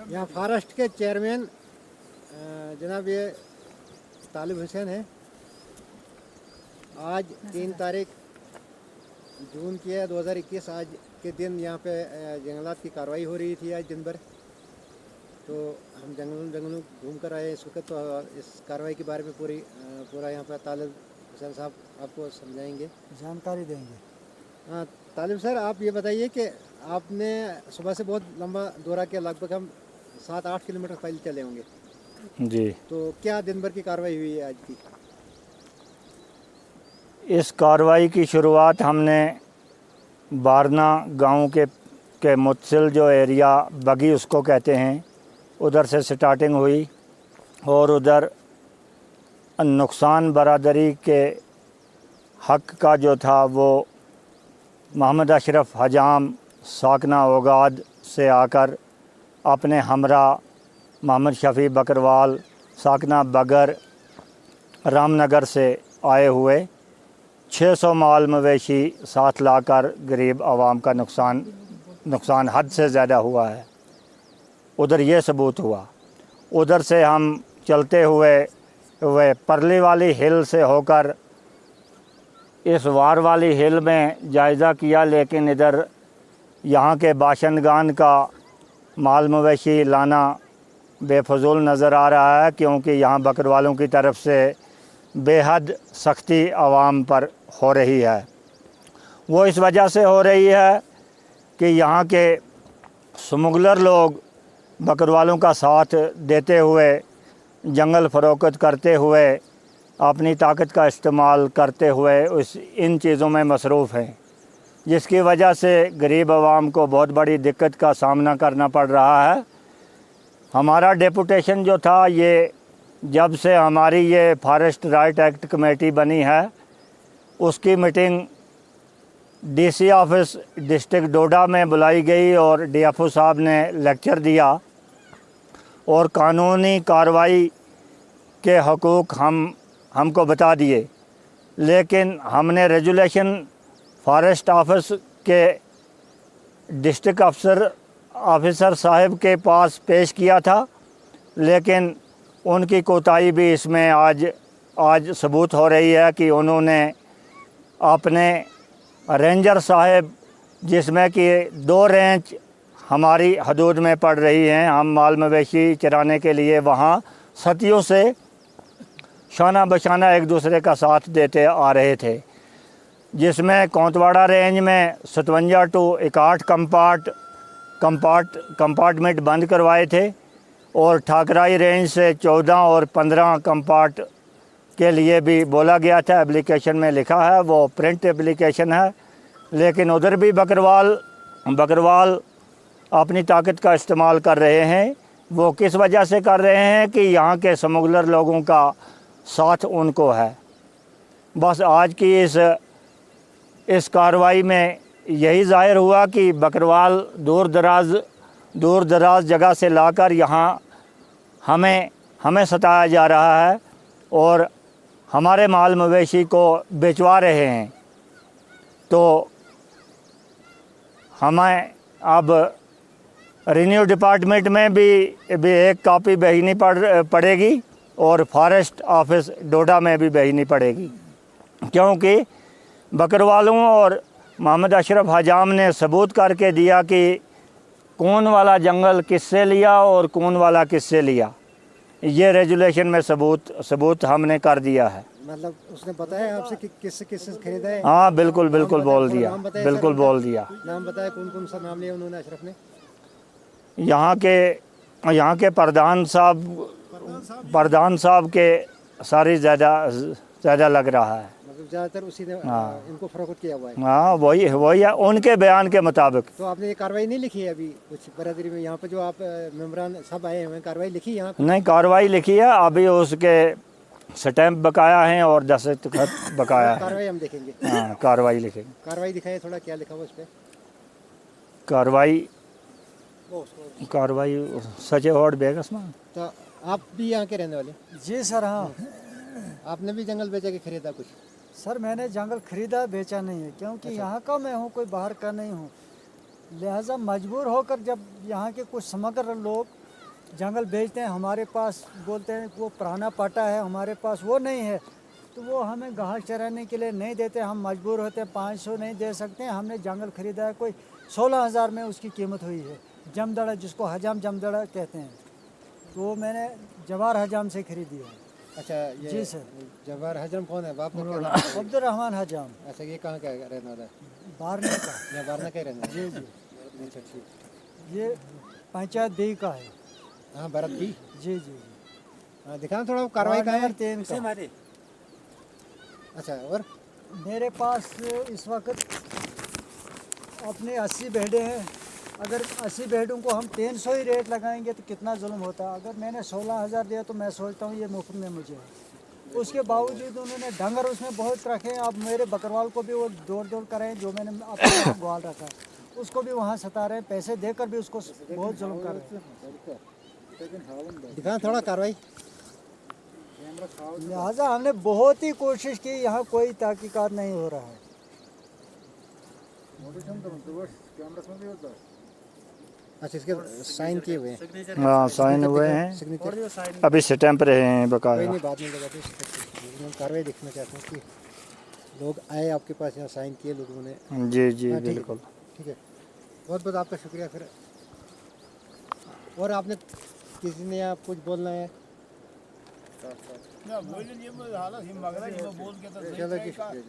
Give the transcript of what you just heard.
यहाँ फॉरेस्ट के चेयरमैन जनाब ये तालिब हुसैन है। आज 3 तारीख जून की है 2021। आज के दिन यहाँ पे जंगलात की कार्रवाई हो रही थी आज दिन भर। तो हम जंगलों घूम कर आए इस वक्त। तो इस कार्रवाई के बारे में पूरा यहाँ पे तालिब हुसैन साहब आपको समझाएंगे, जानकारी देंगे। हाँ तालिब सर, आप ये बताइए कि आपने सुबह से बहुत लंबा दौरा किया, लगभग हम 7-8 किलोमीटर पहले चले होंगे जी। तो क्या दिन भर की कार्रवाई हुई है आज की? इस कार्रवाई की शुरुआत हमने बारना गांव के मुतसिल जो एरिया बगी उसको कहते हैं, उधर से स्टार्टिंग हुई और उधर नुकसान बरादरी के हक़ का जो था वो मोहम्मद अशरफ हजाम साकना ओगाद से आकर अपने हमरा मोहम्मद शफ़ी बकरवाल साकना बगर रामनगर से आए हुए 600 माल मवेशी साथ लाकर गरीब आवाम का नुकसान हद से ज़्यादा हुआ है। उधर ये सबूत हुआ। उधर से हम चलते हुए परली वाली हिल से होकर इस वार वाली हिल में जायज़ा किया, लेकिन इधर यहाँ के बाशिंदगान का माल मवेशी लाना बेफजूल नज़र आ रहा है, क्योंकि यहाँ बकरवालों की तरफ से बेहद सख्ती आवाम पर हो रही है। वो इस वजह से हो रही है कि यहाँ के स्मगलर लोग बकरवालों का साथ देते हुए, जंगल फ़रोख्त करते हुए, अपनी ताकत का इस्तेमाल करते हुए इन चीज़ों में मसरूफ़ हैं, जिसकी वजह से गरीब आवाम को बहुत बड़ी दिक्कत का सामना करना पड़ रहा है। हमारा डेपुटेशन जो था, ये जब से हमारी ये फॉरेस्ट राइट एक्ट कमेटी बनी है, उसकी मीटिंग डीसी ऑफिस डिस्ट्रिक्ट डोडा में बुलाई गई और डीएफओ साहब ने लेक्चर दिया और कानूनी कार्रवाई के हकूक़ हमको बता दिए। लेकिन हमने रेजुलेशन फॉरेस्ट ऑफिस के डिस्ट्रिक्ट ऑफिसर साहब के पास पेश किया था, लेकिन उनकी कोताही भी इसमें आज सबूत हो रही है कि उन्होंने अपने रेंजर साहब, जिसमें कि 2 रेंज हमारी हदूद में पड़ रही हैं, हम माल मवेशी चराने के लिए वहाँ सदियों से शाना बशाना एक दूसरे का साथ देते आ रहे थे, जिसमें कोंतवाड़ा रेंज में 57 टू 61 कंपार्टमेंट बंद करवाए थे और ठाकराई रेंज से 14 और 15 कंपार्ट के लिए भी बोला गया था। एप्लीकेशन में लिखा है, वो प्रिंट एप्लीकेशन है। लेकिन उधर भी बकरवाल अपनी ताकत का इस्तेमाल कर रहे हैं। वो किस वजह से कर रहे हैं कि यहाँ के स्मगलर लोगों का साथ उनको है। बस आज की इस कार्रवाई में यही ज़ाहिर हुआ कि बकरवाल दूर दराज जगह से लाकर यहाँ हमें सताया जा रहा है और हमारे माल मवेशी को बेचवा रहे हैं। तो हमें अब रेवेन्यू डिपार्टमेंट में भी एक कॉपी भेजनी पड़ेगी और फॉरेस्ट ऑफिस डोडा में भी भेजनी पड़ेगी, क्योंकि बकरवालों और मोहम्मद अशरफ हजाम ने सबूत करके दिया कि कौन वाला जंगल किससे लिया और कौन वाला किससे लिया। ये रेजुलेशन में सबूत हमने कर दिया है। मतलब उसने बताया आपसे कि किससे खरीदा है? हाँ बिल्कुल बोल दिया, बिल्कुल बोल दिया। नाम बताया, कौन सा नाम लिया उन्होंने अशरफ ने? यहाँ के प्रधान साहब के सारी ज़्यादा लग रहा है। मतलब ज़्यादातर उसी ने इनको फरोख्त किया हुआ है। हाँ वही है उनके बयान के मुताबिक। तो आपने ये कार्रवाई नहीं लिखी है अभी कुछ बरादरी में? यहाँ पे जो आप मेम्बरान सब आए हुए हैं, कार्रवाई लिखी यहाँ पे? नहीं, कार्रवाई लिखी है, अभी उसके स्टैम्प बकाया हैं और दस्तखत बकाया है। कार्रवाई हम देखेंगे। हाँ कार्रवाई लिखेंगे। कार्रवाई दिखाए थोड़ा, क्या लिखा हुआ उस पर? कार्रवाई सचे होड़ बेगस में। तो आप भी यहाँ के रहने वाले? जी सर। हाँ। आपने भी जंगल बेचा के खरीदा कुछ? सर मैंने जंगल खरीदा, बेचा नहीं है, क्योंकि यहाँ का मैं हूँ, कोई बाहर का नहीं हूँ। लिहाजा मजबूर होकर जब यहाँ के कुछ समग्र लोग जंगल बेचते हैं, हमारे पास बोलते हैं वो पुराना पट्टा है, हमारे पास वो नहीं है, तो वो हमें घास चराने के लिए नहीं देते, हम मजबूर होते हैं, 500 नहीं दे सकते हैं। हमने जंगल खरीदा है, कोई 16,000 में उसकी कीमत हुई है। जमदड़ा, जिसको हजाम जमदड़ा कहते हैं, तो वो मैंने जवाहर हजाम से खरीदी है। अच्छा, ये जी सर। जवाहर हजम कौन है? बाप का क्या नाम है? अब्दुलरहमान हजाम, अच्छा, ये कहाँ का रहने वाला है? बारने का। यहाँ वारना का ही रहने वाला जी है? जी, अच्छा, ठीक। ये पंचायत दी का है। हाँ, भरत की। जी जी, हाँ, दिखाना थोड़ा कार्रवाई का है। नंबर 3 का। अच्छा, और मेरे पास इस वक्त अपने 80 भेड़ें हैं। अगर 80 भेड़ों को हम 300 ही रेट लगाएंगे तो कितना जुल्म होता है। अगर मैंने 16,000 दिया तो मैं सोचता हूँ ये मुफ्त में मुझे है। उसके बावजूद उन्होंने डंगर उसमें बहुत रखे हैं। अब मेरे बकरवाल को भी वो दौड़ कर रहे हैं, जो मैंने अपने यहाँ ग्वाल रखा है उसको भी वहाँ सता रहे हैं, पैसे देकर भी उसको बहुत जुल्म कर रहे हैं। दिखाना थोड़ा कार्रवाई। लिहाजा हमने बहुत ही कोशिश की, यहाँ कोई तहकीकात नहीं हो रहा है। अच्छा, इसके साइन किए हुए हैं? हाँ, साइन हुए हैं, सिग्नेचर? अभी स्टैंप रहे हैं कोई बकाया। नहीं, बाद में लगाते हैं। हम कार्रवाई देखना चाहते हैं कि लोग आए आपके पास, यहाँ साइन किए लोगों ने। जी जी, हाँ, ठीक है। बिल्कुल। ठीक है, बहुत बहुत आपका शुक्रिया। फिर और आपने किसी ने आप कुछ बोलना है? चलो जी, शुक्रिया जी।